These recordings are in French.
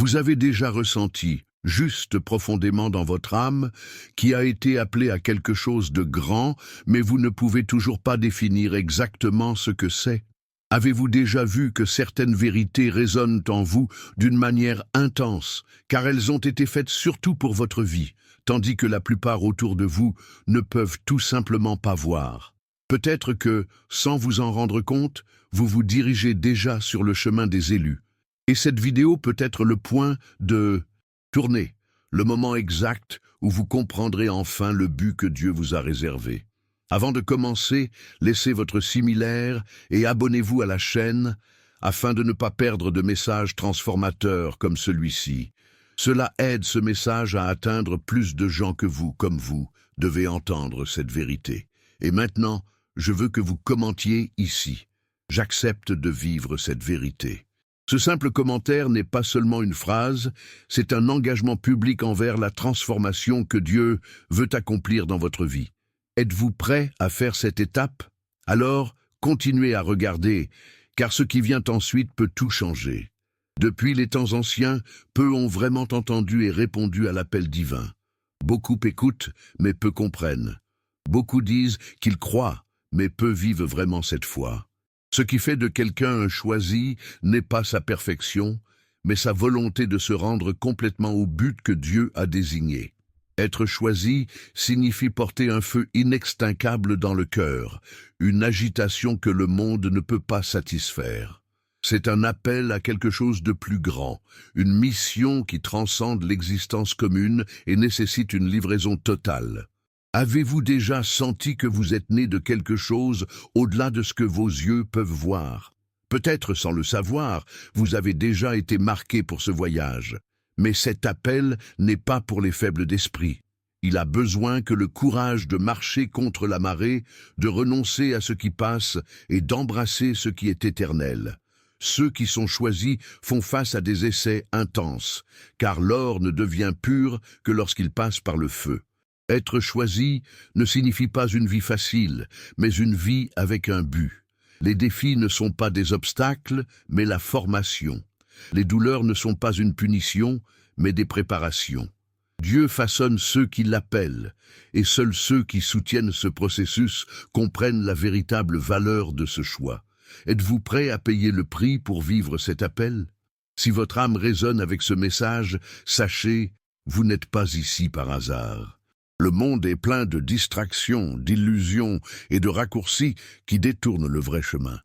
Vous avez déjà ressenti, juste profondément dans votre âme, qui a été appelé à quelque chose de grand, mais vous ne pouvez toujours pas définir exactement ce que c'est. Avez-vous déjà vu que certaines vérités résonnent en vous d'une manière intense, car elles ont été faites surtout pour votre vie, tandis que la plupart autour de vous ne peuvent tout simplement pas voir? Peut-être que, sans vous en rendre compte, vous vous dirigez déjà sur le chemin des élus. Et cette vidéo peut être le point de tourner, le moment exact où vous comprendrez enfin le but que Dieu vous a réservé. Avant de commencer, laissez votre similaire et abonnez-vous à la chaîne afin de ne pas perdre de messages transformateurs comme celui-ci. Cela aide ce message à atteindre plus de gens que vous, comme vous, devez entendre cette vérité. Et maintenant, je veux que vous commentiez ici. J'accepte de vivre cette vérité. Ce simple commentaire n'est pas seulement une phrase, c'est un engagement public envers la transformation que Dieu veut accomplir dans votre vie. Êtes-vous prêt à faire cette étape? Alors, continuez à regarder, car ce qui vient ensuite peut tout changer. Depuis les temps anciens, peu ont vraiment entendu et répondu à l'appel divin. Beaucoup écoutent, mais peu comprennent. Beaucoup disent qu'ils croient, mais peu vivent vraiment cette foi. Ce qui fait de quelqu'un un choisi n'est pas sa perfection, mais sa volonté de se rendre complètement au but que Dieu a désigné. Être choisi signifie porter un feu inextinguable dans le cœur, une agitation que le monde ne peut pas satisfaire. C'est un appel à quelque chose de plus grand, une mission qui transcende l'existence commune et nécessite une livraison totale. Avez-vous déjà senti que vous êtes né de quelque chose au-delà de ce que vos yeux peuvent voir? Peut-être sans le savoir, vous avez déjà été marqué pour ce voyage. Mais cet appel n'est pas pour les faibles d'esprit. Il a besoin que le courage de marcher contre la marée, de renoncer à ce qui passe et d'embrasser ce qui est éternel. Ceux qui sont choisis font face à des essais intenses, car l'or ne devient pur que lorsqu'il passe par le feu. Être choisi ne signifie pas une vie facile, mais une vie avec un but. Les défis ne sont pas des obstacles, mais la formation. Les douleurs ne sont pas une punition, mais des préparations. Dieu façonne ceux qui l'appellent, et seuls ceux qui soutiennent ce processus comprennent la véritable valeur de ce choix. Êtes-vous prêt à payer le prix pour vivre cet appel? Si votre âme résonne avec ce message, sachez, vous n'êtes pas ici par hasard. Le monde est plein de distractions, d'illusions et de raccourcis qui détournent le vrai chemin.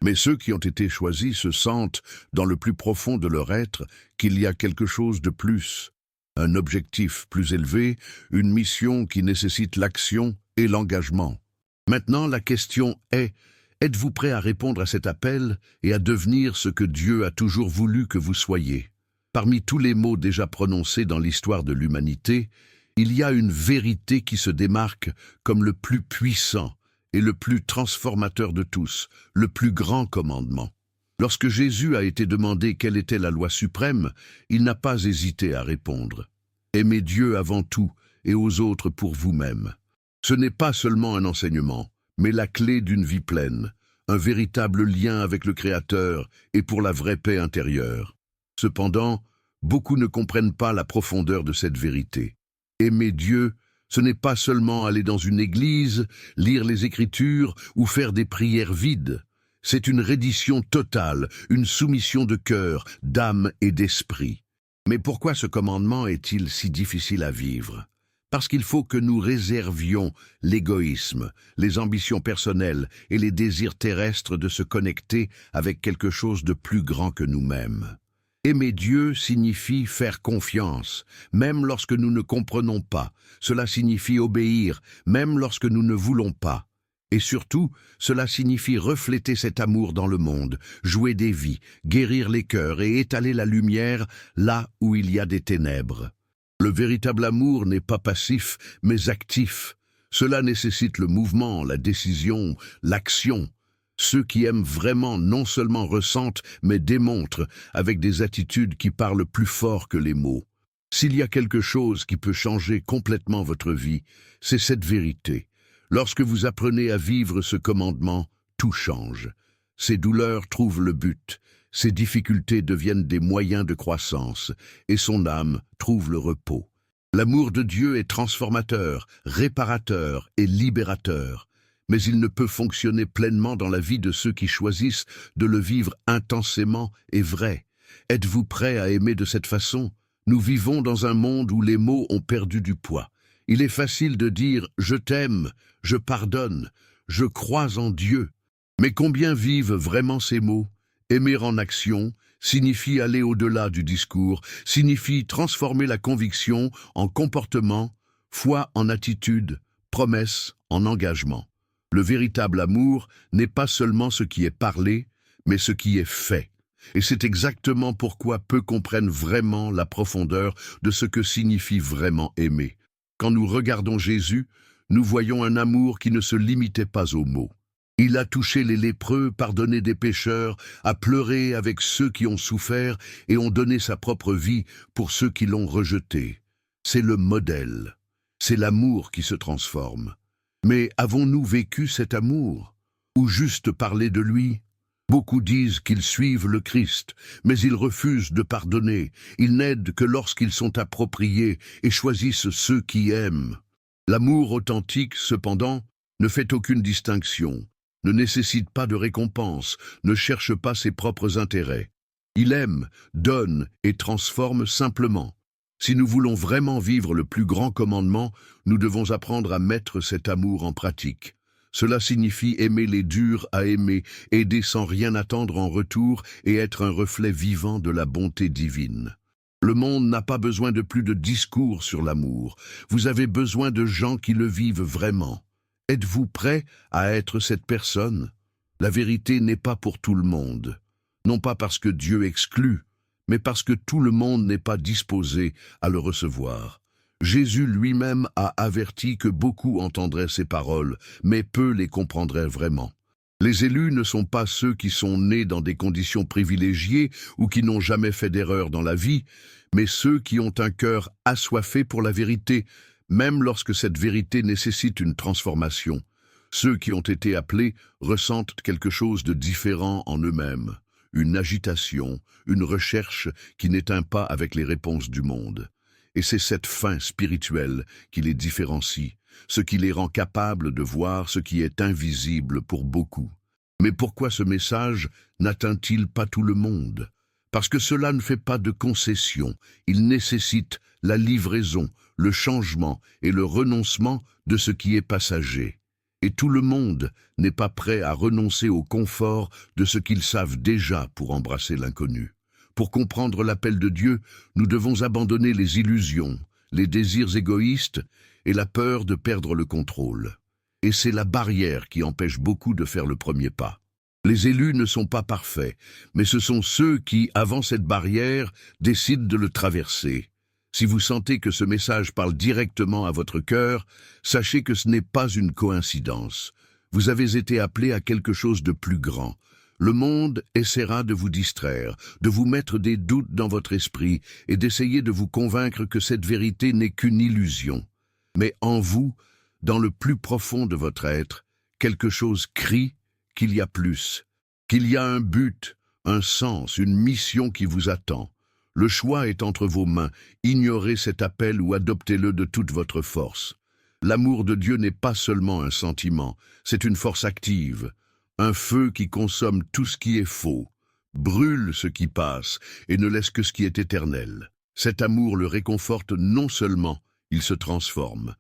Mais ceux qui ont été choisis se sentent, dans le plus profond de leur être, qu'il y a quelque chose de plus. Un objectif plus élevé, une mission qui nécessite l'action et l'engagement. Maintenant, la question est, êtes-vous prêt à répondre à cet appel et à devenir ce que Dieu a toujours voulu que vous soyez? Parmi tous les mots déjà prononcés dans l'histoire de l'humanité, il y a une vérité qui se démarque comme le plus puissant et le plus transformateur de tous, le plus grand commandement. Lorsque Jésus a été demandé quelle était la loi suprême, il n'a pas hésité à répondre. Aimez Dieu avant tout et aux autres pour vous-même. Ce n'est pas seulement un enseignement, mais la clé d'une vie pleine, un véritable lien avec le Créateur et pour la vraie paix intérieure. Cependant, beaucoup ne comprennent pas la profondeur de cette vérité. Aimer Dieu, ce n'est pas seulement aller dans une église, lire les Écritures ou faire des prières vides. C'est une reddition totale, une soumission de cœur, d'âme et d'esprit. Mais pourquoi ce commandement est-il si difficile à vivre? Parce qu'il faut que nous réservions l'égoïsme, les ambitions personnelles et les désirs terrestres de se connecter avec quelque chose de plus grand que nous-mêmes. Aimer Dieu signifie faire confiance, même lorsque nous ne comprenons pas. Cela signifie obéir, même lorsque nous ne voulons pas. Et surtout, cela signifie refléter cet amour dans le monde, jouer des vies, guérir les cœurs et étaler la lumière là où il y a des ténèbres. Le véritable amour n'est pas passif, mais actif. Cela nécessite le mouvement, la décision, l'action. Ceux qui aiment vraiment non seulement ressentent, mais démontrent, avec des attitudes qui parlent plus fort que les mots. S'il y a quelque chose qui peut changer complètement votre vie, c'est cette vérité. Lorsque vous apprenez à vivre ce commandement, tout change. Ces douleurs trouvent le but, ses difficultés deviennent des moyens de croissance, et son âme trouve le repos. L'amour de Dieu est transformateur, réparateur et libérateur, mais il ne peut fonctionner pleinement dans la vie de ceux qui choisissent de le vivre intensément et vrai. Êtes-vous prêt à aimer de cette façon? Nous vivons dans un monde où les mots ont perdu du poids. Il est facile de dire « je t'aime »,« je pardonne »,« je crois en Dieu ». Mais combien vivent vraiment ces mots? Aimer en action signifie aller au-delà du discours, signifie transformer la conviction en comportement, foi en attitude, promesse en engagement. Le véritable amour n'est pas seulement ce qui est parlé, mais ce qui est fait. Et c'est exactement pourquoi peu comprennent vraiment la profondeur de ce que signifie vraiment aimer. Quand nous regardons Jésus, nous voyons un amour qui ne se limitait pas aux mots. Il a touché les lépreux, pardonné des pécheurs, a pleuré avec ceux qui ont souffert et ont donné sa propre vie pour ceux qui l'ont rejeté. C'est le modèle. C'est l'amour qui se transforme. Mais avons-nous vécu cet amour? Ou juste parler de lui? Beaucoup disent qu'ils suivent le Christ, mais ils refusent de pardonner. Ils n'aident que lorsqu'ils sont appropriés et choisissent ceux qui aiment. L'amour authentique, cependant, ne fait aucune distinction, ne nécessite pas de récompense, ne cherche pas ses propres intérêts. Il aime, donne et transforme simplement. Si nous voulons vraiment vivre le plus grand commandement, nous devons apprendre à mettre cet amour en pratique. Cela signifie aimer les durs à aimer, aider sans rien attendre en retour et être un reflet vivant de la bonté divine. Le monde n'a pas besoin de plus de discours sur l'amour. Vous avez besoin de gens qui le vivent vraiment. Êtes-vous prêt à être cette personne? La vérité n'est pas pour tout le monde. Non pas parce que Dieu exclut, mais parce que tout le monde n'est pas disposé à le recevoir. Jésus lui-même a averti que beaucoup entendraient ces paroles, mais peu les comprendraient vraiment. Les élus ne sont pas ceux qui sont nés dans des conditions privilégiées ou qui n'ont jamais fait d'erreur dans la vie, mais ceux qui ont un cœur assoiffé pour la vérité, même lorsque cette vérité nécessite une transformation. Ceux qui ont été appelés ressentent quelque chose de différent en eux-mêmes, une agitation, une recherche qui n'éteint pas avec les réponses du monde. Et c'est cette faim spirituelle qui les différencie, ce qui les rend capables de voir ce qui est invisible pour beaucoup. Mais pourquoi ce message n'atteint-il pas tout le monde? Parce que cela ne fait pas de concession, il nécessite la livraison, le changement et le renoncement de ce qui est passager. Et tout le monde n'est pas prêt à renoncer au confort de ce qu'ils savent déjà pour embrasser l'inconnu. Pour comprendre l'appel de Dieu, nous devons abandonner les illusions, les désirs égoïstes et la peur de perdre le contrôle. Et c'est la barrière qui empêche beaucoup de faire le premier pas. Les élus ne sont pas parfaits, mais ce sont ceux qui, avant cette barrière, décident de le traverser. Si vous sentez que ce message parle directement à votre cœur, sachez que ce n'est pas une coïncidence. Vous avez été appelé à quelque chose de plus grand. Le monde essaiera de vous distraire, de vous mettre des doutes dans votre esprit et d'essayer de vous convaincre que cette vérité n'est qu'une illusion. Mais en vous, dans le plus profond de votre être, quelque chose crie qu'il y a plus, qu'il y a un but, un sens, une mission qui vous attend. Le choix est entre vos mains, ignorez cet appel ou adoptez-le de toute votre force. L'amour de Dieu n'est pas seulement un sentiment, c'est une force active. Un feu qui consomme tout ce qui est faux, brûle ce qui passe et ne laisse que ce qui est éternel. Cet amour le réconforte non seulement, il se transforme.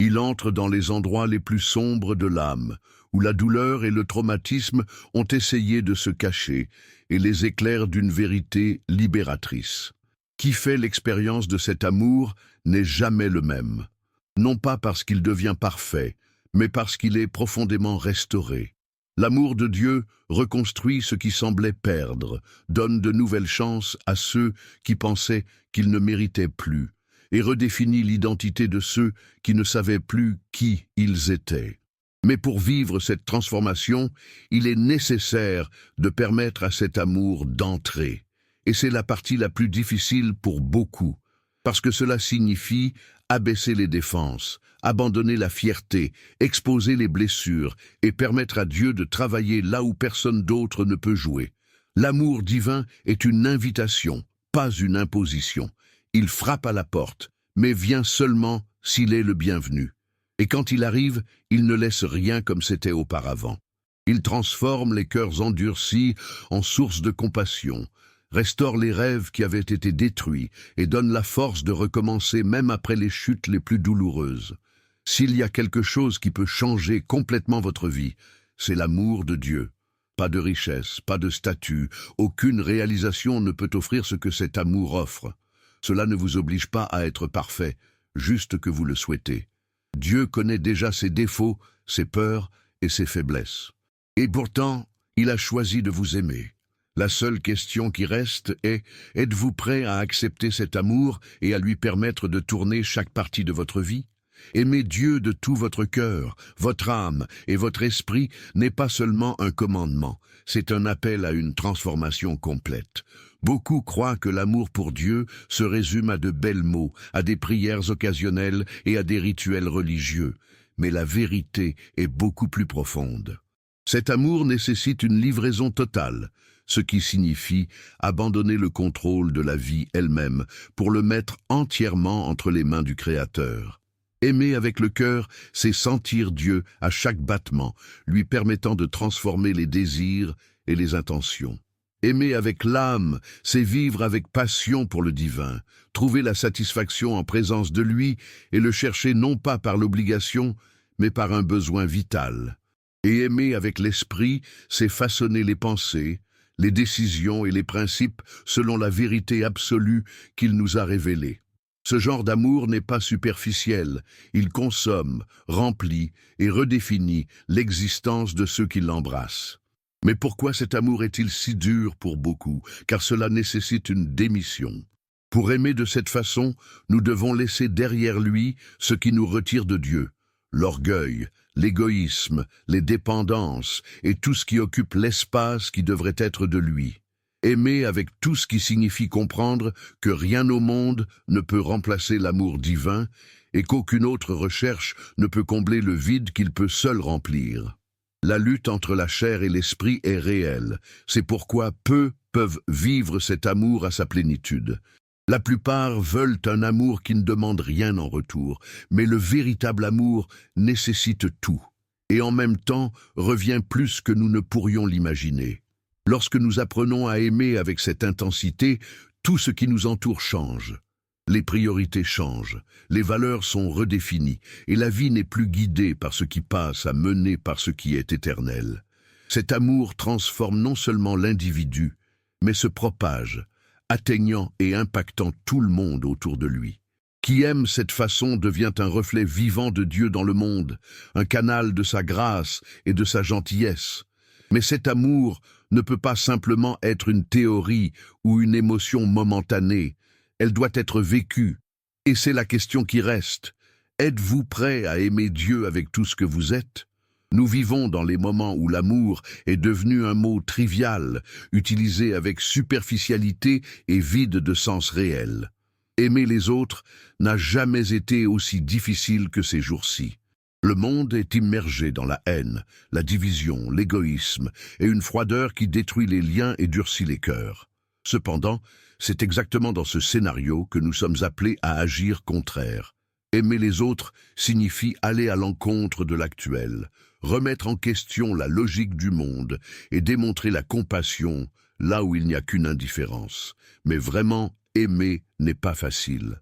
Il entre dans les endroits les plus sombres de l'âme, où la douleur et le traumatisme ont essayé de se cacher, et les éclaire d'une vérité libératrice. Qui fait l'expérience de cet amour n'est jamais le même. Non pas parce qu'il devient parfait, mais parce qu'il est profondément restauré. L'amour de Dieu reconstruit ce qui semblait perdre, donne de nouvelles chances à ceux qui pensaient qu'ils ne méritaient plus, et redéfinit l'identité de ceux qui ne savaient plus qui ils étaient. Mais pour vivre cette transformation, il est nécessaire de permettre à cet amour d'entrer. Et c'est la partie la plus difficile pour beaucoup, parce que cela signifie abaisser les défenses, abandonner la fierté, exposer les blessures et permettre à Dieu de travailler là où personne d'autre ne peut jouer. L'amour divin est une invitation, pas une imposition. Il frappe à la porte, mais vient seulement s'il est le bienvenu. Et quand il arrive, il ne laisse rien comme c'était auparavant. Il transforme les cœurs endurcis en source de compassion, restaure les rêves qui avaient été détruits et donne la force de recommencer même après les chutes les plus douloureuses. S'il y a quelque chose qui peut changer complètement votre vie, c'est l'amour de Dieu. Pas de richesse, pas de statut, aucune réalisation ne peut offrir ce que cet amour offre. Cela ne vous oblige pas à être parfait, juste que vous le souhaitez. Dieu connaît déjà ses défauts, ses peurs et ses faiblesses. Et pourtant, il a choisi de vous aimer. La seule question qui reste est, êtes-vous prêt à accepter cet amour et à lui permettre de tourner chaque partie de votre vie? Aimer Dieu de tout votre cœur, votre âme et votre esprit n'est pas seulement un commandement, c'est un appel à une transformation complète. Beaucoup croient que l'amour pour Dieu se résume à de belles mots, à des prières occasionnelles et à des rituels religieux. Mais la vérité est beaucoup plus profonde. Cet amour nécessite une livraison totale, ce qui signifie abandonner le contrôle de la vie elle-même pour le mettre entièrement entre les mains du Créateur. Aimer avec le cœur, c'est sentir Dieu à chaque battement, lui permettant de transformer les désirs et les intentions. Aimer avec l'âme, c'est vivre avec passion pour le divin, trouver la satisfaction en présence de lui et le chercher non pas par l'obligation, mais par un besoin vital. Et aimer avec l'esprit, c'est façonner les pensées, les décisions et les principes selon la vérité absolue qu'il nous a révélée. Ce genre d'amour n'est pas superficiel, il consomme, remplit et redéfinit l'existence de ceux qui l'embrassent. Mais pourquoi cet amour est-il si dur pour beaucoup? Car cela nécessite une démission. Pour aimer de cette façon, nous devons laisser derrière lui ce qui nous retire de Dieu. L'orgueil, l'égoïsme, les dépendances et tout ce qui occupe l'espace qui devrait être de lui. Aimer avec tout ce qui signifie comprendre que rien au monde ne peut remplacer l'amour divin et qu'aucune autre recherche ne peut combler le vide qu'il peut seul remplir. La lutte entre la chair et l'esprit est réelle, c'est pourquoi peu peuvent vivre cet amour à sa plénitude. La plupart veulent un amour qui ne demande rien en retour, mais le véritable amour nécessite tout, et en même temps revient plus que nous ne pourrions l'imaginer. Lorsque nous apprenons à aimer avec cette intensité, tout ce qui nous entoure change. Les priorités changent, les valeurs sont redéfinies, et la vie n'est plus guidée par ce qui passe à mener par ce qui est éternel. Cet amour transforme non seulement l'individu, mais se propage, atteignant et impactant tout le monde autour de lui. Qui aime cette façon devient un reflet vivant de Dieu dans le monde, un canal de sa grâce et de sa gentillesse. Mais cet amour ne peut pas simplement être une théorie ou une émotion momentanée, elle doit être vécue. Et c'est la question qui reste. Êtes-vous prêt à aimer Dieu avec tout ce que vous êtes? Nous vivons dans les moments où l'amour est devenu un mot trivial, utilisé avec superficialité et vide de sens réel. Aimer les autres n'a jamais été aussi difficile que ces jours-ci. Le monde est immergé dans la haine, la division, l'égoïsme et une froideur qui détruit les liens et durcit les cœurs. Cependant, c'est exactement dans ce scénario que nous sommes appelés à agir contraire. Aimer les autres signifie aller à l'encontre de l'actuel, remettre en question la logique du monde et démontrer la compassion là où il n'y a qu'une indifférence. Mais vraiment, aimer n'est pas facile.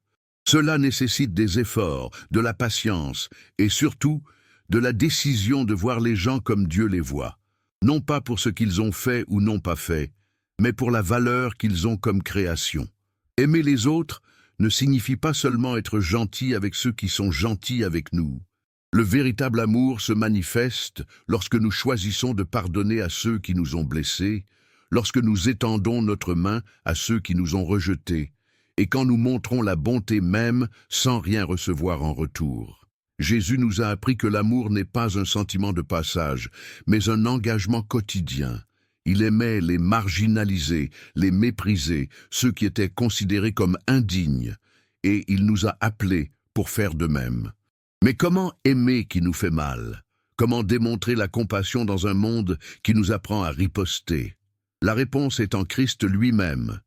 Cela nécessite des efforts, de la patience et surtout de la décision de voir les gens comme Dieu les voit. Non pas pour ce qu'ils ont fait ou n'ont pas fait, mais pour la valeur qu'ils ont comme création. Aimer les autres ne signifie pas seulement être gentil avec ceux qui sont gentils avec nous. Le véritable amour se manifeste lorsque nous choisissons de pardonner à ceux qui nous ont blessés, lorsque nous étendons notre main à ceux qui nous ont rejetés, et quand nous montrons la bonté même sans rien recevoir en retour. Jésus nous a appris que l'amour n'est pas un sentiment de passage, mais un engagement quotidien. Il aimait les marginalisés, les méprisés, ceux qui étaient considérés comme indignes, et il nous a appelés pour faire de même. Mais comment aimer qui nous fait mal? Comment démontrer la compassion dans un monde qui nous apprend à riposter? La réponse est en Christ lui-même.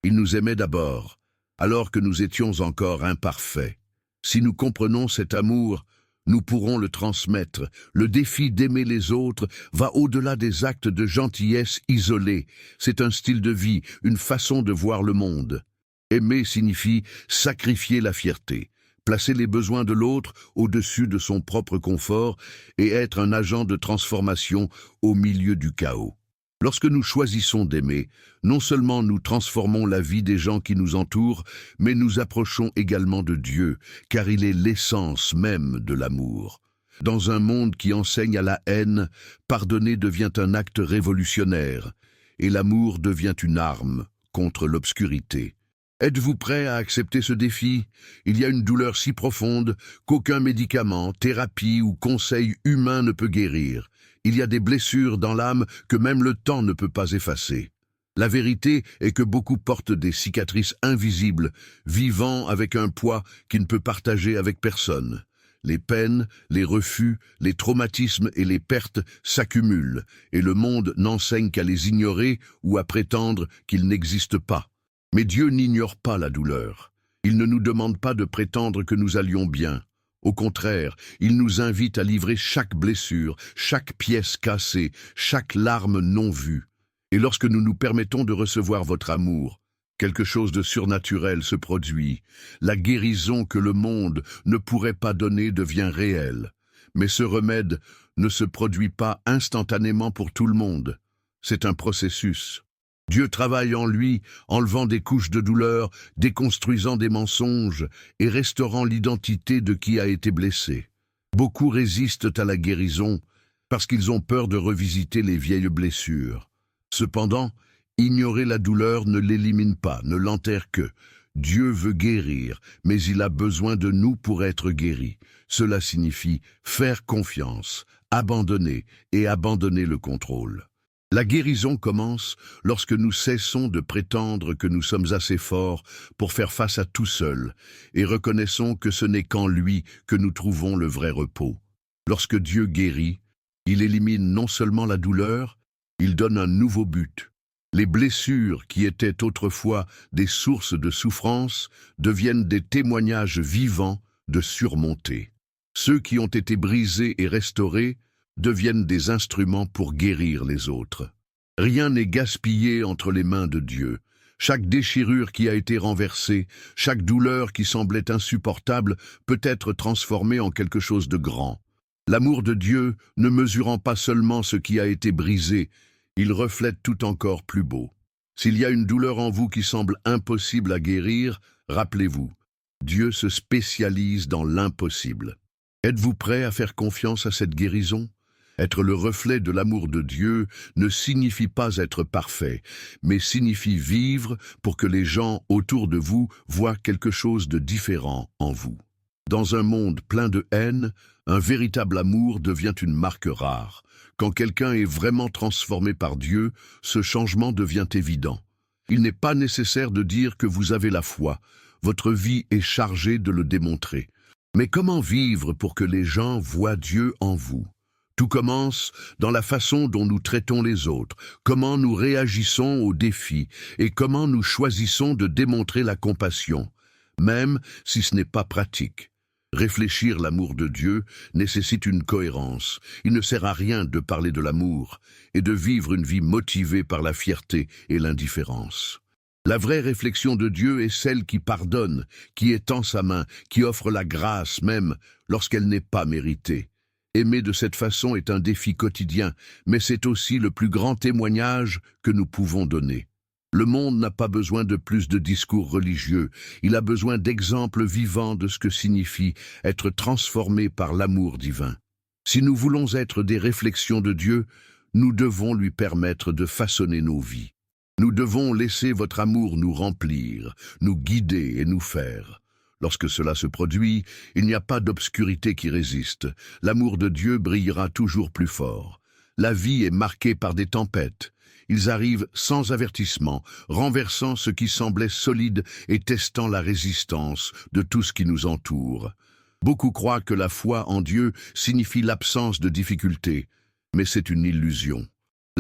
Il nous aimait d'abord, alors que nous étions encore imparfaits. Si nous comprenons cet amour, nous pourrons le transmettre. Le défi d'aimer les autres va au-delà des actes de gentillesse isolés. C'est un style de vie, une façon de voir le monde. Aimer signifie sacrifier la fierté, placer les besoins de l'autre au-dessus de son propre confort et être un agent de transformation au milieu du chaos. Lorsque nous choisissons d'aimer, non seulement nous transformons la vie des gens qui nous entourent, mais nous approchons également de Dieu, car il est l'essence même de l'amour. Dans un monde qui enseigne à la haine, pardonner devient un acte révolutionnaire, et l'amour devient une arme contre l'obscurité. Êtes-vous prêt à accepter ce défi? Il y a une douleur si profonde qu'aucun médicament, thérapie ou conseil humain ne peut guérir. Il y a des blessures dans l'âme que même le temps ne peut pas effacer. La vérité est que beaucoup portent des cicatrices invisibles, vivant avec un poids qu'ils ne peuvent partager avec personne. Les peines, les refus, les traumatismes et les pertes s'accumulent, et le monde n'enseigne qu'à les ignorer ou à prétendre qu'ils n'existent pas. Mais Dieu n'ignore pas la douleur. Il ne nous demande pas de prétendre que nous allions bien. Au contraire, il nous invite à livrer chaque blessure, chaque pièce cassée, chaque larme non vue. Et lorsque nous nous permettons de recevoir votre amour, quelque chose de surnaturel se produit. La guérison que le monde ne pourrait pas donner devient réelle. Mais ce remède ne se produit pas instantanément pour tout le monde. C'est un processus. Dieu travaille en lui, enlevant des couches de douleur, déconstruisant des mensonges et restaurant l'identité de qui a été blessé. Beaucoup résistent à la guérison parce qu'ils ont peur de revisiter les vieilles blessures. Cependant, ignorer la douleur ne l'élimine pas, ne l'enterre que. Dieu veut guérir, mais il a besoin de nous pour être guéri. Cela signifie faire confiance, abandonner et abandonner le contrôle. La guérison commence lorsque nous cessons de prétendre que nous sommes assez forts pour faire face à tout seul et reconnaissons que ce n'est qu'en lui que nous trouvons le vrai repos. Lorsque Dieu guérit, il élimine non seulement la douleur, il donne un nouveau but. Les blessures qui étaient autrefois des sources de souffrance deviennent des témoignages vivants de surmonter. Ceux qui ont été brisés et restaurés deviennent des instruments pour guérir les autres. Rien n'est gaspillé entre les mains de Dieu. Chaque déchirure qui a été renversée, chaque douleur qui semblait insupportable peut être transformée en quelque chose de grand. L'amour de Dieu, ne mesurant pas seulement ce qui a été brisé, il reflète tout encore plus beau. S'il y a une douleur en vous qui semble impossible à guérir, rappelez-vous, Dieu se spécialise dans l'impossible. Êtes-vous prêt à faire confiance à cette guérison? Être le reflet de l'amour de Dieu ne signifie pas être parfait, mais signifie vivre pour que les gens autour de vous voient quelque chose de différent en vous. Dans un monde plein de haine, un véritable amour devient une marque rare. Quand quelqu'un est vraiment transformé par Dieu, ce changement devient évident. Il n'est pas nécessaire de dire que vous avez la foi. Votre vie est chargée de le démontrer. Mais comment vivre pour que les gens voient Dieu en vous? Tout commence dans la façon dont nous traitons les autres, comment nous réagissons aux défis et comment nous choisissons de démontrer la compassion, même si ce n'est pas pratique. Réfléchir l'amour de Dieu nécessite une cohérence. Il ne sert à rien de parler de l'amour et de vivre une vie motivée par la fierté et l'indifférence. La vraie réflexion de Dieu est celle qui pardonne, qui étend sa main, qui offre la grâce même lorsqu'elle n'est pas méritée. Aimer de cette façon est un défi quotidien, mais c'est aussi le plus grand témoignage que nous pouvons donner. Le monde n'a pas besoin de plus de discours religieux, il a besoin d'exemples vivants de ce que signifie être transformé par l'amour divin. Si nous voulons être des réflexions de Dieu, nous devons lui permettre de façonner nos vies. Nous devons laisser votre amour nous remplir, nous guider et nous faire. Lorsque cela se produit, il n'y a pas d'obscurité qui résiste. L'amour de Dieu brillera toujours plus fort. La vie est marquée par des tempêtes. Ils arrivent sans avertissement, renversant ce qui semblait solide et testant la résistance de tout ce qui nous entoure. Beaucoup croient que la foi en Dieu signifie l'absence de difficultés, mais c'est une illusion.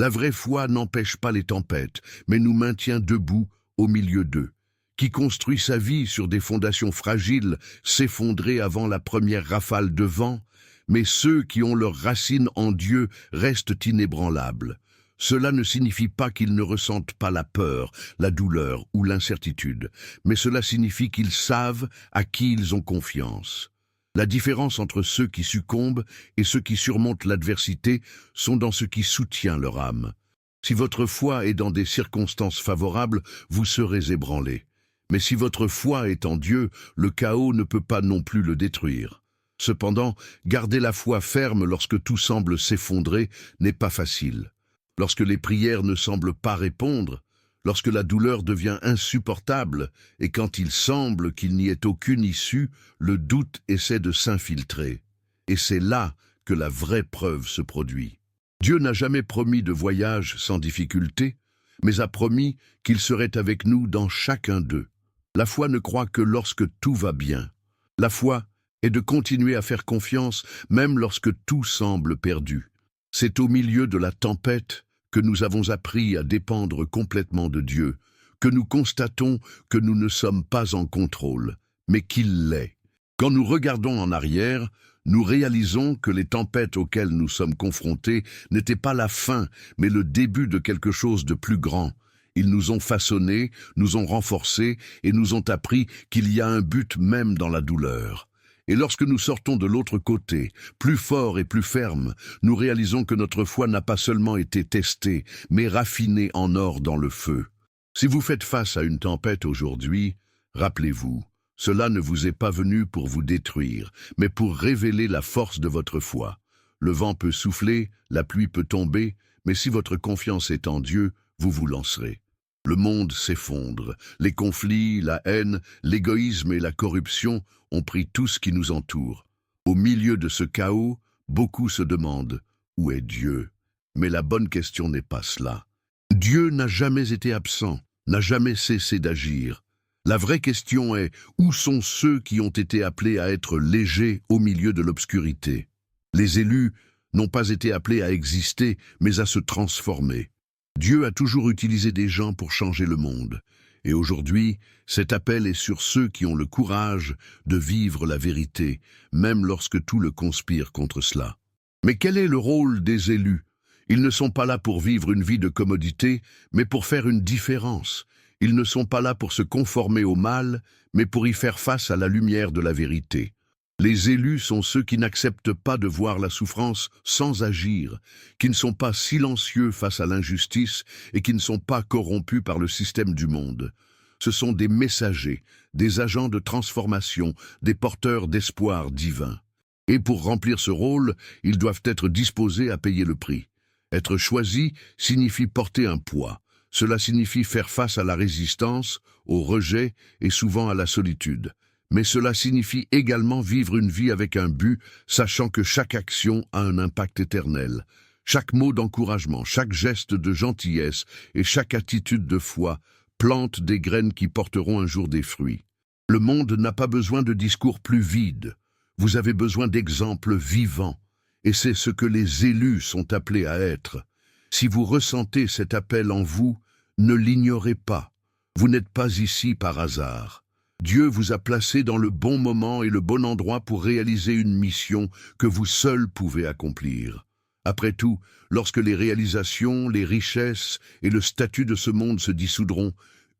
La vraie foi n'empêche pas les tempêtes, mais nous maintient debout au milieu d'eux. Qui construit sa vie sur des fondations fragiles s'effondrer avant la première rafale de vent, mais ceux qui ont leurs racines en Dieu restent inébranlables. Cela ne signifie pas qu'ils ne ressentent pas la peur, la douleur ou l'incertitude, mais cela signifie qu'ils savent à qui ils ont confiance. La différence entre ceux qui succombent et ceux qui surmontent l'adversité sont dans ce qui soutient leur âme. Si votre foi est dans des circonstances favorables, vous serez ébranlés. Mais si votre foi est en Dieu, le chaos ne peut pas non plus le détruire. Cependant, garder la foi ferme lorsque tout semble s'effondrer n'est pas facile. Lorsque les prières ne semblent pas répondre, lorsque la douleur devient insupportable et quand il semble qu'il n'y ait aucune issue, le doute essaie de s'infiltrer. Et c'est là que la vraie preuve se produit. Dieu n'a jamais promis de voyage sans difficulté, mais a promis qu'il serait avec nous dans chacun d'eux. La foi ne croit que lorsque tout va bien. La foi est de continuer à faire confiance même lorsque tout semble perdu. C'est au milieu de la tempête que nous avons appris à dépendre complètement de Dieu, que nous constatons que nous ne sommes pas en contrôle, mais qu'il l'est. Quand nous regardons en arrière, nous réalisons que les tempêtes auxquelles nous sommes confrontés n'étaient pas la fin, mais le début de quelque chose de plus grand. Ils nous ont façonnés, nous ont renforcés et nous ont appris qu'il y a un but même dans la douleur. Et lorsque nous sortons de l'autre côté, plus forts et plus fermes, nous réalisons que notre foi n'a pas seulement été testée, mais raffinée en or dans le feu. Si vous faites face à une tempête aujourd'hui, rappelez-vous, cela ne vous est pas venu pour vous détruire, mais pour révéler la force de votre foi. Le vent peut souffler, la pluie peut tomber, mais si votre confiance est en Dieu, vous vous lancerez. Le monde s'effondre, les conflits, la haine, l'égoïsme et la corruption ont pris tout ce qui nous entoure. Au milieu de ce chaos, beaucoup se demandent « Où est Dieu ?» Mais la bonne question n'est pas cela. Dieu n'a jamais été absent, n'a jamais cessé d'agir. La vraie question est « Où sont ceux qui ont été appelés à être légers au milieu de l'obscurité ?» Les élus n'ont pas été appelés à exister, mais à se transformer. Dieu a toujours utilisé des gens pour changer le monde. Et aujourd'hui, cet appel est sur ceux qui ont le courage de vivre la vérité, même lorsque tout le conspire contre cela. Mais quel est le rôle des élus? Ils ne sont pas là pour vivre une vie de commodité, mais pour faire une différence. Ils ne sont pas là pour se conformer au mal, mais pour y faire face à la lumière de la vérité. Les élus sont ceux qui n'acceptent pas de voir la souffrance sans agir, qui ne sont pas silencieux face à l'injustice et qui ne sont pas corrompus par le système du monde. Ce sont des messagers, des agents de transformation, des porteurs d'espoir divin. Et pour remplir ce rôle, ils doivent être disposés à payer le prix. Être choisi signifie porter un poids. Cela signifie faire face à la résistance, au rejet et souvent à la solitude. Mais cela signifie également vivre une vie avec un but, sachant que chaque action a un impact éternel. Chaque mot d'encouragement, chaque geste de gentillesse et chaque attitude de foi plantent des graines qui porteront un jour des fruits. Le monde n'a pas besoin de discours plus vides. Vous avez besoin d'exemples vivants. Et c'est ce que les élus sont appelés à être. Si vous ressentez cet appel en vous, ne l'ignorez pas. Vous n'êtes pas ici par hasard. Dieu vous a placé dans le bon moment et le bon endroit pour réaliser une mission que vous seul pouvez accomplir. Après tout, lorsque les réalisations, les richesses et le statut de ce monde se dissoudront,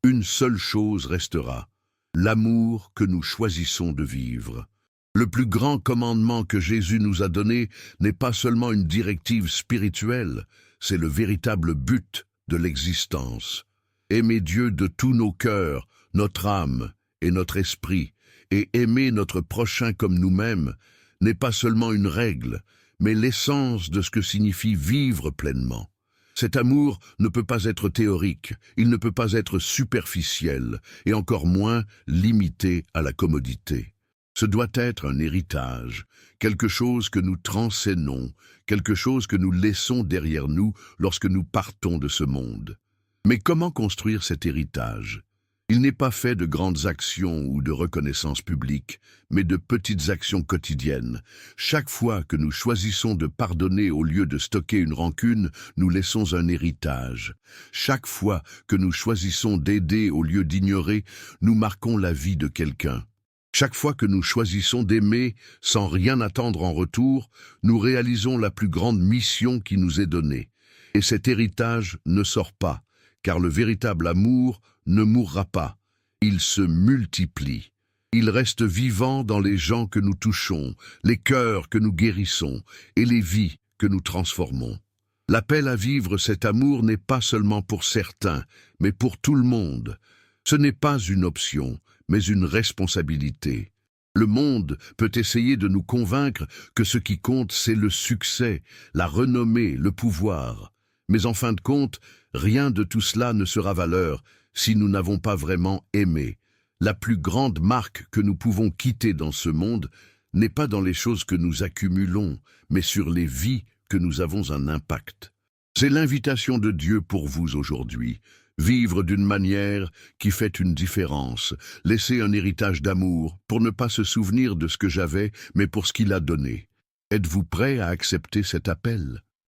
une seule chose restera, l'amour que nous choisissons de vivre. Le plus grand commandement que Jésus nous a donné n'est pas seulement une directive spirituelle, c'est le véritable but de l'existence. Aimer Dieu de tous nos cœurs, notre âme et notre esprit, et aimer notre prochain comme nous-mêmes, n'est pas seulement une règle, mais l'essence de ce que signifie vivre pleinement. Cet amour ne peut pas être théorique, il ne peut pas être superficiel, et encore moins limité à la commodité. Ce doit être un héritage, quelque chose que nous transcendons, quelque chose que nous laissons derrière nous lorsque nous partons de ce monde. Mais comment construire cet héritage ? Il n'est pas fait de grandes actions ou de reconnaissance publique, mais de petites actions quotidiennes. Chaque fois que nous choisissons de pardonner au lieu de stocker une rancune, nous laissons un héritage. Chaque fois que nous choisissons d'aider au lieu d'ignorer, nous marquons la vie de quelqu'un. Chaque fois que nous choisissons d'aimer sans rien attendre en retour, nous réalisons la plus grande mission qui nous est donnée. Et cet héritage ne sort pas, car le véritable amour ne mourra pas. Il se multiplie. Il reste vivant dans les gens que nous touchons, les cœurs que nous guérissons et les vies que nous transformons. L'appel à vivre cet amour n'est pas seulement pour certains, mais pour tout le monde. Ce n'est pas une option, mais une responsabilité. Le monde peut essayer de nous convaincre que ce qui compte, c'est le succès, la renommée, le pouvoir. Mais en fin de compte, rien de tout cela ne sera valeur si nous n'avons pas vraiment aimé. La plus grande marque que nous pouvons quitter dans ce monde n'est pas dans les choses que nous accumulons, mais sur les vies que nous avons un impact. C'est l'invitation de Dieu pour vous aujourd'hui. Vivre d'une manière qui fait une différence, laisser un héritage d'amour pour ne pas se souvenir de ce que j'avais, mais pour ce qu'il a donné. Êtes-vous prêt à accepter cet appel ?